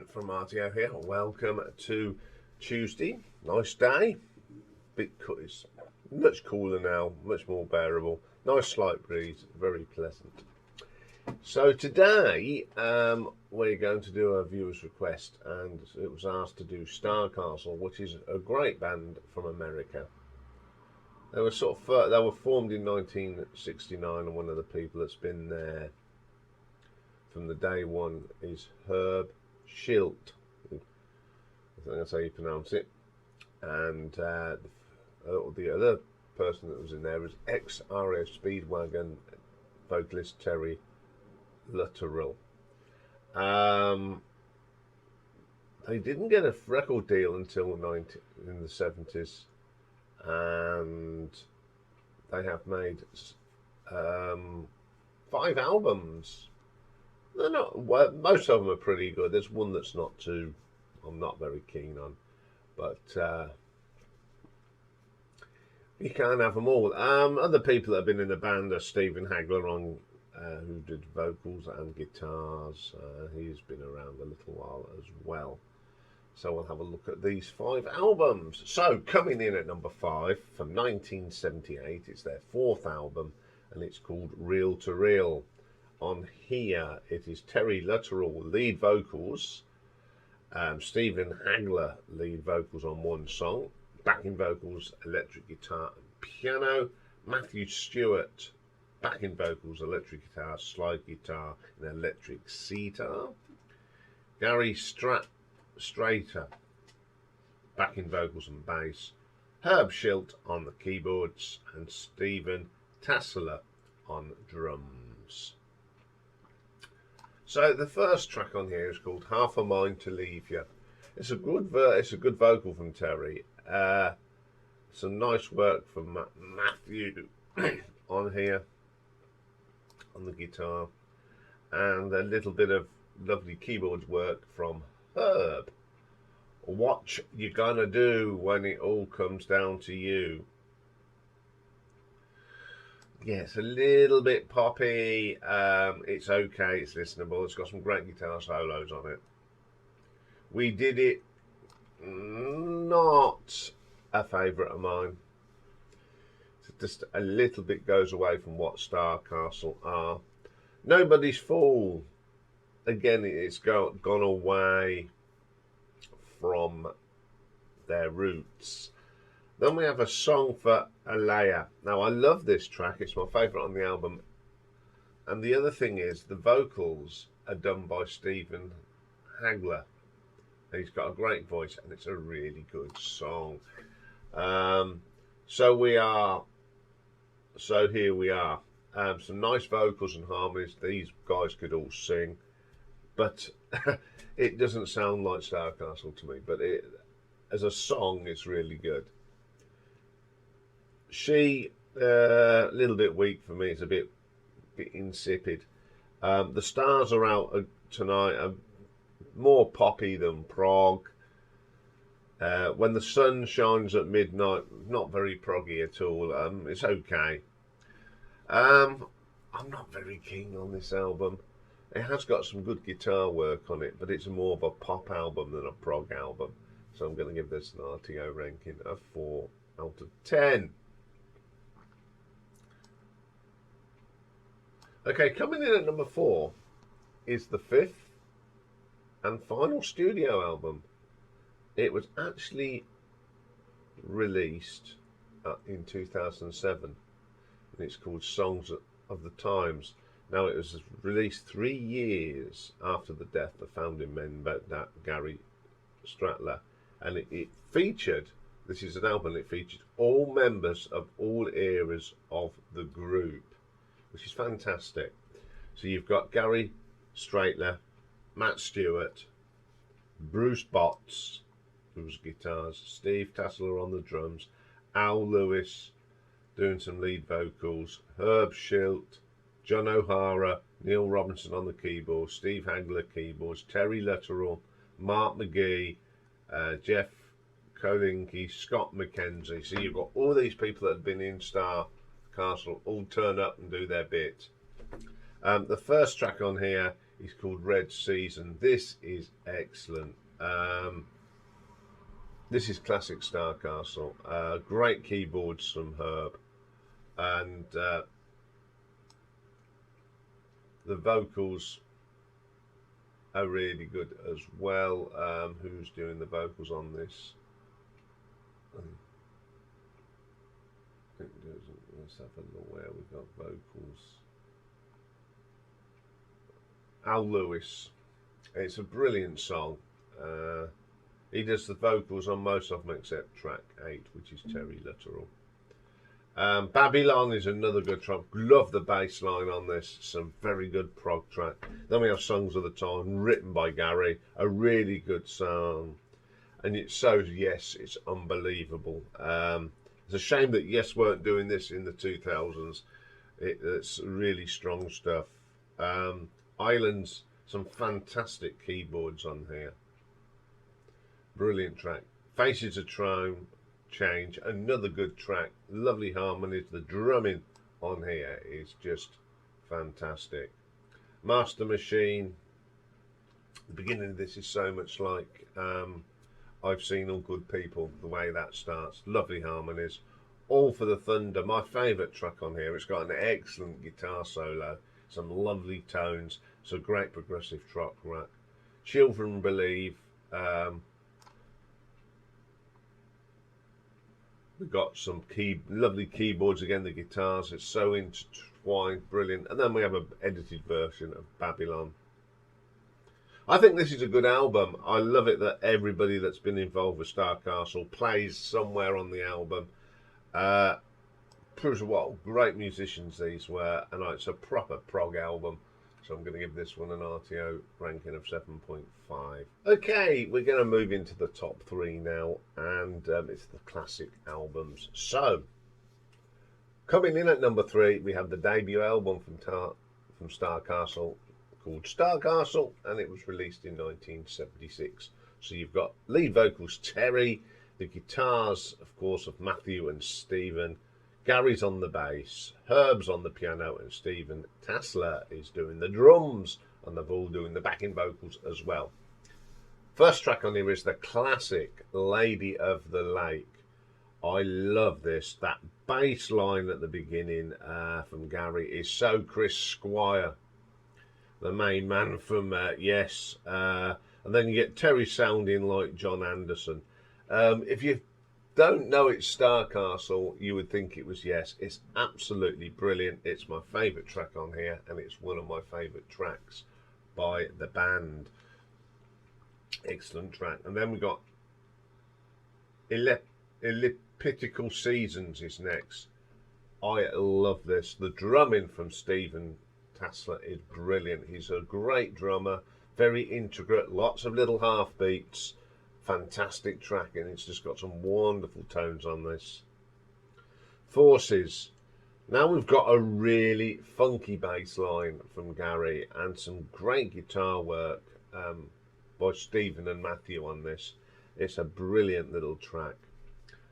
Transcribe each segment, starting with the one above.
Iain from RTO here. Welcome to Tuesday. Nice day. It's much cooler now, much more bearable. Nice slight breeze, very pleasant. So today we're going to do a viewer's request, and it was asked to do Starcastle, which is a great band from America. They were formed in 1969, and one of the people that's been there from the day one is Herb Schilt. I think that's how you pronounce it. And the other person that was in there was ex-RAF Speedwagon vocalist Terry Luttrell. They didn't get a record deal until in the 70s, and they have made 5 albums. They're not, well, most of them are pretty good. There's one that's not too, I'm not very keen on, but you can't have them all. Other people that have been in the band are Stephen Hagler who did vocals and guitars. He's been around a little while as well. So we'll have a look at these 5 albums. So coming in at number 5 from 1978, it's their 4th album, and it's called Reel to Reel. On here, it is Terry Luttrell lead vocals, Stephen Hagler lead vocals on one song, backing vocals, electric guitar and piano, Matthew Stewart backing vocals, electric guitar, slide guitar and electric sitar, Gary Strater backing vocals and bass, Herb Schilt on the keyboards and Stephen Tasseler on drums. So the first track on here is called Half a Mind to Leave You. It's a good vocal from Terry. Some nice work from Matthew on here on the guitar, and a little bit of lovely keyboards work from Herb. What you gonna do when it all comes down to you? Yeah, it's a little bit poppy. It's okay, it's listenable. It's got some great guitar solos on it. We Did It, not a favourite of mine. It's just a little bit goes away from what Starcastle are. Nobody's Fool. Again, it's gone away from their roots. Then we have a song for Alea. Now, I love this track. It's my favourite on the album. And the other thing is, the vocals are done by Stephen Hagler. He's got a great voice, and it's a really good song. So here we are. Some nice vocals and harmonies. These guys could all sing, but it doesn't sound like Starcastle to me. But as a song, it's really good. She, a little bit weak for me. It's a bit insipid. The Stars Are Out tonight are more poppy than prog. When the Sun Shines at Midnight, not very proggy at all. It's okay. I'm not very keen on this album. It has got some good guitar work on it, but it's more of a pop album than a prog album. So I'm going to give this an RTO ranking of 4 out of 10. Okay, coming in at number 4 is the 5th and final studio album. It was actually released in 2007, and it's called Songs of the Times. Now, it was released 3 years after the death of founding member Gary Strater, and it featured, this is an album, it featured all members of all eras of the group, which is fantastic. So you've got Gary Strater, Matt Stewart, Bruce Botts, who's guitars, Steve Tasseler on the drums, Al Lewis doing some lead vocals, Herb Schilt, John O'Hara, Neil Robinson on the keyboards, Steve Hagler keyboards, Terry Luttrell, Mark McGee, Jeff Kolinke, Scott McKenzie. So you've got all these people that have been in Starcastle all turn up and do their bit. The first track on here is called Red Season. This is excellent. This is classic Starcastle. Great keyboards from Herb, and the vocals are really good as well. Who's doing the vocals on this? Let's have a look where we've got vocals. Al Lewis. It's a brilliant song. He does the vocals on most of them except track 8, which is Terry Luttrell. Babylon is another good track. Love the bass line on this. Some very good prog track. Then we have Songs of the Time, written by Gary. A really good song. And it shows Yes, it's unbelievable. It's a shame that Yes weren't doing this in the 2000s. It's really strong stuff. Islands, some fantastic keyboards on here. Brilliant track. Faces of Change, another good track. Lovely harmonies. The drumming on here is just fantastic. Master Machine. The beginning of this is so much like I've Seen All Good People, the way that starts. Lovely harmonies. All for the Thunder, my favourite track on here. It's got an excellent guitar solo, some lovely tones. It's a great progressive track. Children Believe. We've got some lovely keyboards again, the guitars. It's so intertwined, brilliant. And then we have an edited version of Babylon. I think this is a good album. I love it that everybody that's been involved with Starcastle plays somewhere on the album. Proves what great musicians these were, and it's a proper prog album. So I'm going to give this one an RTO ranking of 7.5. Okay, we're going to move into the top 3 now, and it's the classic albums. So, coming in at number 3, we have the debut album from Starcastle, called Starcastle, and it was released in 1976. So you've got lead vocals Terry, the guitars, of course, of Matthew and Stephen. Gary's on the bass, Herb's on the piano, and Stephen Tassler is doing the drums, and they've all doing the backing vocals as well. First track on here is the classic Lady of the Lake. I love this. That bass line at the beginning from Gary is so Chris Squire, the main man from Yes. And then you get Terry sounding like John Anderson. If you don't know it's Starcastle, you would think it was Yes. It's absolutely brilliant. It's my favourite track on here, and it's one of my favourite tracks by the band. Excellent track. And then we got Elliptical Seasons is next. I love this. The drumming from Stephen Tassler is brilliant. He's a great drummer, very intricate, lots of little half beats. Fantastic track, and it's just got some wonderful tones on this. Forces. Now we've got a really funky bass line from Gary and some great guitar work by Stephen and Matthew on this. It's a brilliant little track.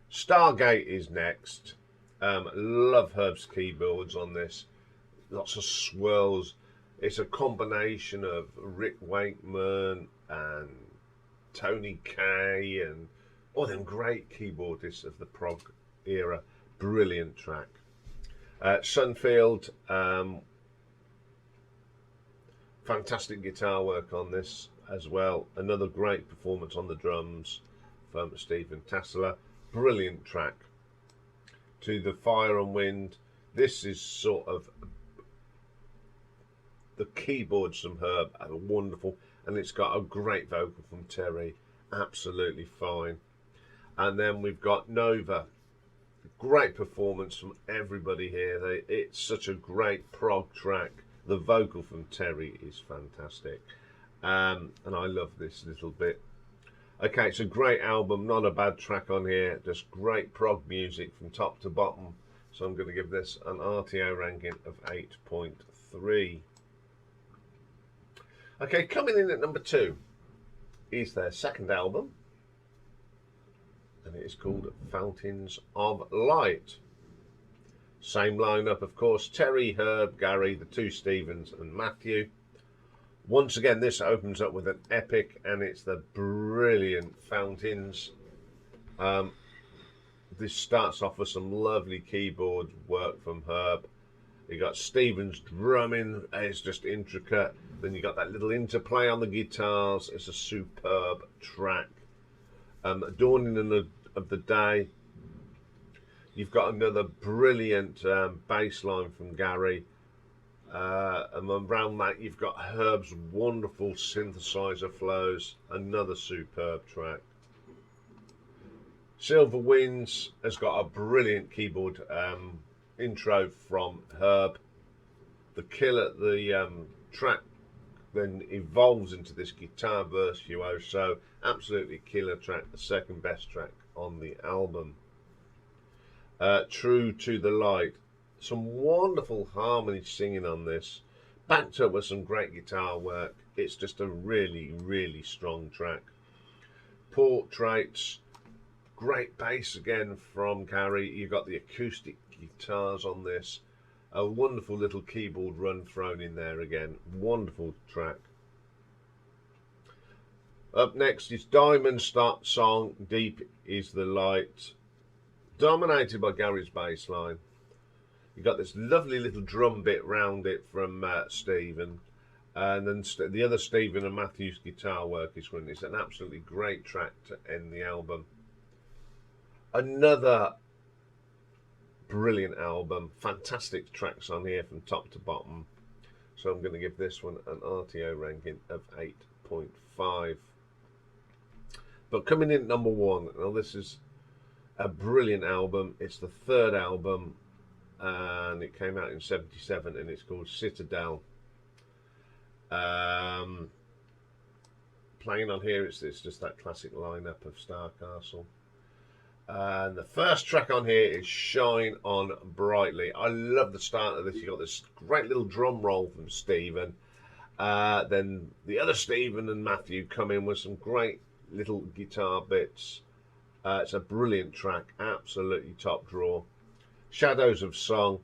Stargate is next. Love Herb's keyboards on this. Lots of swirls. It's a combination of Rick Wakeman and Tony Kaye and all them great keyboardists of the prog era. Brilliant track. Sunfield, fantastic guitar work on this as well. Another great performance on the drums from Stephen Tassler. Brilliant track. To the Fire and Wind. This is sort of the keyboards from Herb are wonderful, and it's got a great vocal from Terry. Absolutely fine. And then we've got Nova. Great performance from everybody here. It's such a great prog track. The vocal from Terry is fantastic. And I love this little bit. Okay, it's a great album. Not a bad track on here. Just great prog music from top to bottom. So I'm going to give this an RTO ranking of 8.3. Okay, coming in at number 2 is their second album, and it is called Fountains of Light. Same lineup, of course. Terry, Herb, Gary, the two Stephens, and Matthew. Once again, this opens up with an epic, and it's the brilliant Fountains. This starts off with some lovely keyboard work from Herb. You got Stephen's drumming, it's just intricate. Then you got that little interplay on the guitars. It's a superb track. Dawning of the Day. You've got another brilliant bass line from Gary. And around that you've got Herb's wonderful synthesizer flows. Another superb track. Silver Winds has got a brilliant keyboard intro from Herb. The track then evolves into this guitar virtuoso. Absolutely killer track, the second best track on the album. True to the Light. Some wonderful harmony singing on this, backed up with some great guitar work. It's just a really, really strong track. Portraits. Great bass again from Gary. You've got the acoustic guitars on this. A wonderful little keyboard run thrown in there again. Wonderful track. Up next is Diamond Start Song, Deep is the Light. Dominated by Gary's bass line. You've got this lovely little drum bit round it from Stephen. And then the other Stephen and Matthew's guitar work is running. It's an absolutely great track to end the album. Another brilliant album, fantastic tracks on here from top to bottom. So I'm going to give this one an RTO ranking of 8.5. But coming in at number 1, now this is a brilliant album. It's the third album, and it came out in '77, and it's called Citadel. Playing on here, it's just that classic lineup of Starcastle. And the first track on here is Shine On Brightly. I love the start of this. You've got this great little drum roll from Stephen. Then the other Stephen and Matthew come in with some great little guitar bits. It's a brilliant track. Absolutely top draw. Shadows of Song.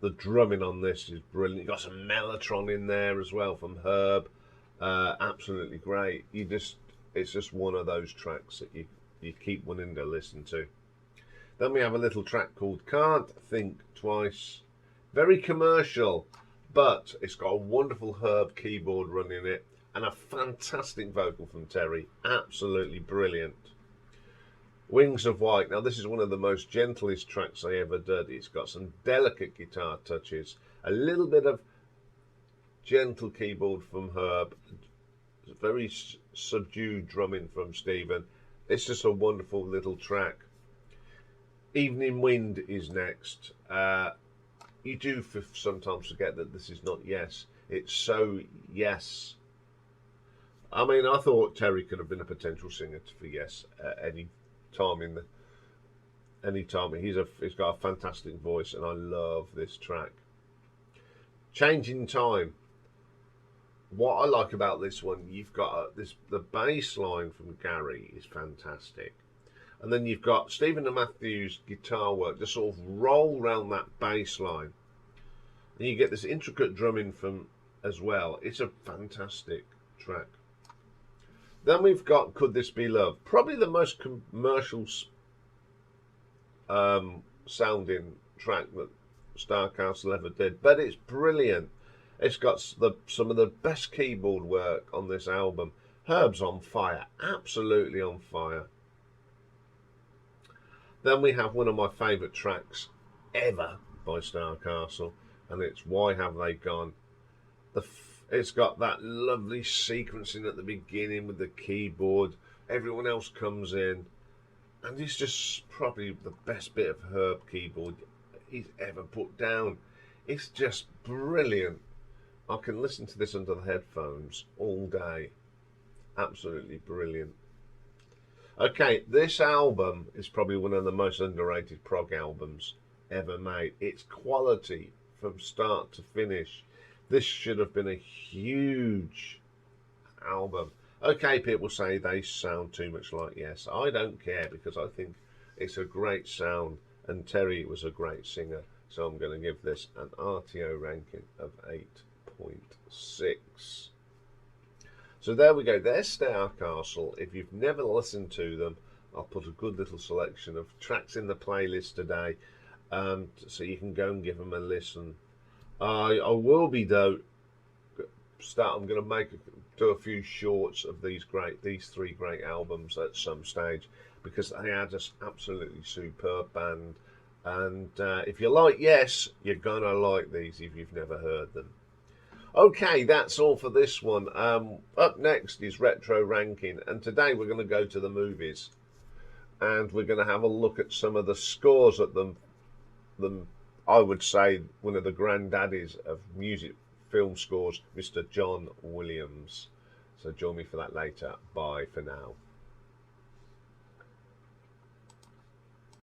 The drumming on this is brilliant. You've got some Mellotron in there as well from Herb. Absolutely great. It's just one of those tracks that you keep wanting to listen to. Then we have a little track called Can't Think Twice. Very commercial, but it's got a wonderful Herb keyboard running it and a fantastic vocal from Terry. Absolutely brilliant. Wings of White. Now this is one of the most gentlest tracks I ever did. It's got some delicate guitar touches, a little bit of gentle keyboard from Herb, very subdued drumming from Stephen. It's just a wonderful little track. Evening Wind is next. You do sometimes forget that this is not Yes. It's so Yes. I mean, I thought Terry could have been a potential singer for Yes at any time He's got a fantastic voice, and I love this track. Changing Time. What I like about this one, you've got the bass line from Gary is fantastic, and then you've got Stephen and Matthew's guitar work just sort of roll around that bass line, and you get this intricate drumming from as well. It's a fantastic track. Then we've got Could This Be Love, probably the most commercial sounding track that Starcastle ever did, but it's brilliant. It's got some of the best keyboard work on this album. Herb's on fire, absolutely on fire. Then we have one of my favourite tracks ever by Starcastle, and it's Why Have They Gone. It's got that lovely sequencing at the beginning with the keyboard. Everyone else comes in, and it's just probably the best bit of Herb keyboard he's ever put down. It's just brilliant. I can listen to this under the headphones all day. Absolutely brilliant. Okay, this album is probably one of the most underrated prog albums ever made. It's quality from start to finish. This should have been a huge album. Okay, people say they sound too much like Yes. I don't care, because I think it's a great sound, and Terry was a great singer. So I'm going to give this an RTO ranking of 8.6. So there we go. There's Starcastle. If you've never listened to them, I'll put a good little selection of tracks in the playlist today, so you can go and give them a listen. I will be though. I'm going to do a few shorts of these three great albums at some stage, because they are just absolutely superb band. And if you like Yes, you're gonna like these if you've never heard them. Okay, that's all for this one. Up next is Retro Ranking, and today we're going to go to the movies, and we're going to have a look at some of the scores at them. I would say one of the granddaddies of music film scores, Mr. John Williams. So join me for that later. Bye for now.